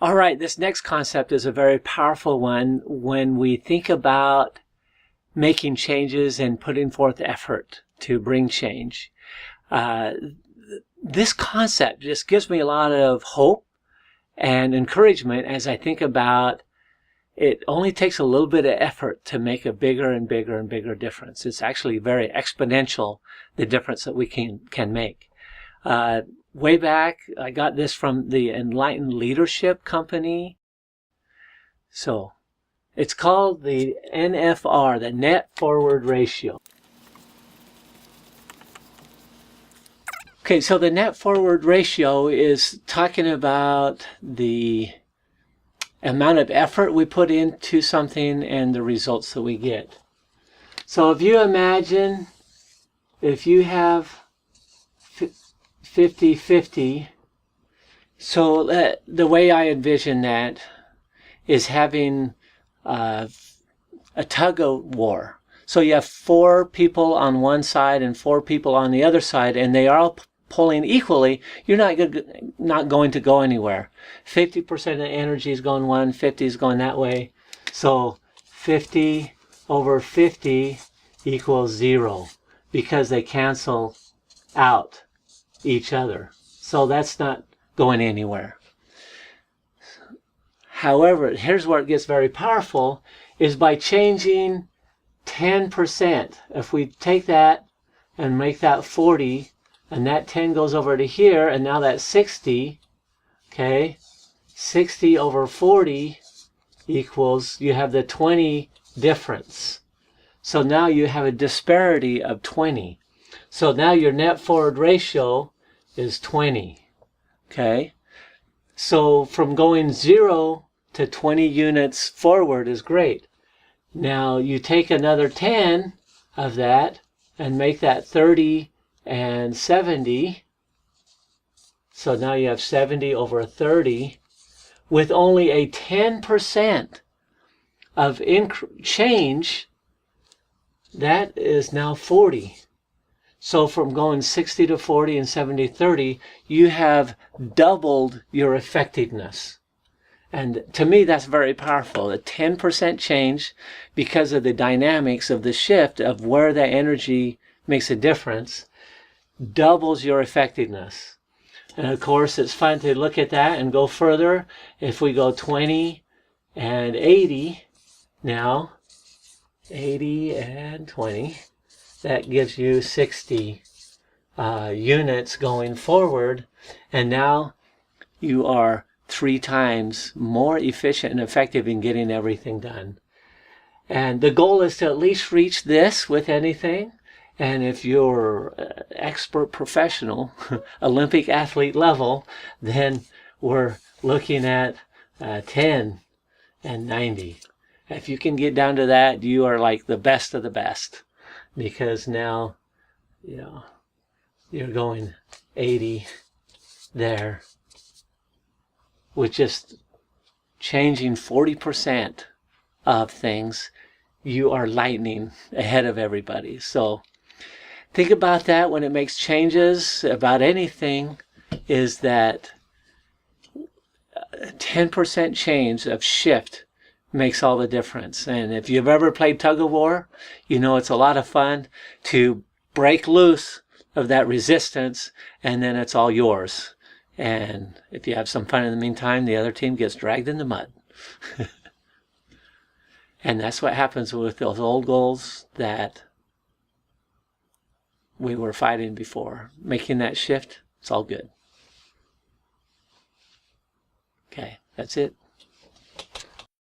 All right, this next concept is a very powerful one when we think about making changes and putting forth effort to bring change. This concept just gives me a lot of hope and encouragement as I think about it only takes a little bit of effort to make a bigger and bigger and bigger difference. It's actually very exponential, the difference that we can make. Way back, I got this from the Enlightened Leadership Company. So it's called the NFR, the Net Forward Ratio. Okay, so the Net Forward Ratio is talking about the amount of effort we put into something and the results that we get. So if you imagine if you have 50-50, so the way I envision that is having a tug of war. So you have 4 people on one side and 4 people on the other side, and they are all pulling equally. You're not going to go anywhere. 50% of the energy is going one, 50 is going that way. So 50 over 50 equals 0 because they cancel out each other. So that's not going anywhere. However, here's where it gets very powerful, is by changing 10%. If we take that and make that 40, and that 10 goes over to here, and now that's 60, okay? 60 over 40 equals, you have the 20 difference. So now you have a disparity of 20. So now your net forward ratio is 20, okay? So from going 0 to 20 units forward is great. Now you take another 10 of that and make that 30 and 70. So now you have 70 over 30 with only a 10% of change. That is now 40. So from going 60 to 40 and 70 30, you have doubled your effectiveness. And to me, that's very powerful. A 10% change because of the dynamics of the shift of where that energy makes a difference doubles your effectiveness. And of course, it's fun to look at that and go further. If we go 20 and 80, now 80 and 20, that gives you 60 units going forward. And now you are 3 times more efficient and effective in getting everything done. And the goal is to at least reach this with anything. And if you're expert professional, Olympic athlete level, then we're looking at 10 and 90. If you can get down to that, you are like the best of the best. Because now, you know, you're going 80 there with just changing 40% of things. You are lightning ahead of everybody. So think about that when it makes changes about anything, is that 10% change of shift makes all the difference. And if you've ever played tug of war, you know it's a lot of fun to break loose of that resistance, and then it's all yours. And if you have some fun in the meantime, the other team gets dragged in the mud. And that's what happens with those old goals that we were fighting before. Making that shift, it's all good. Okay, that's it.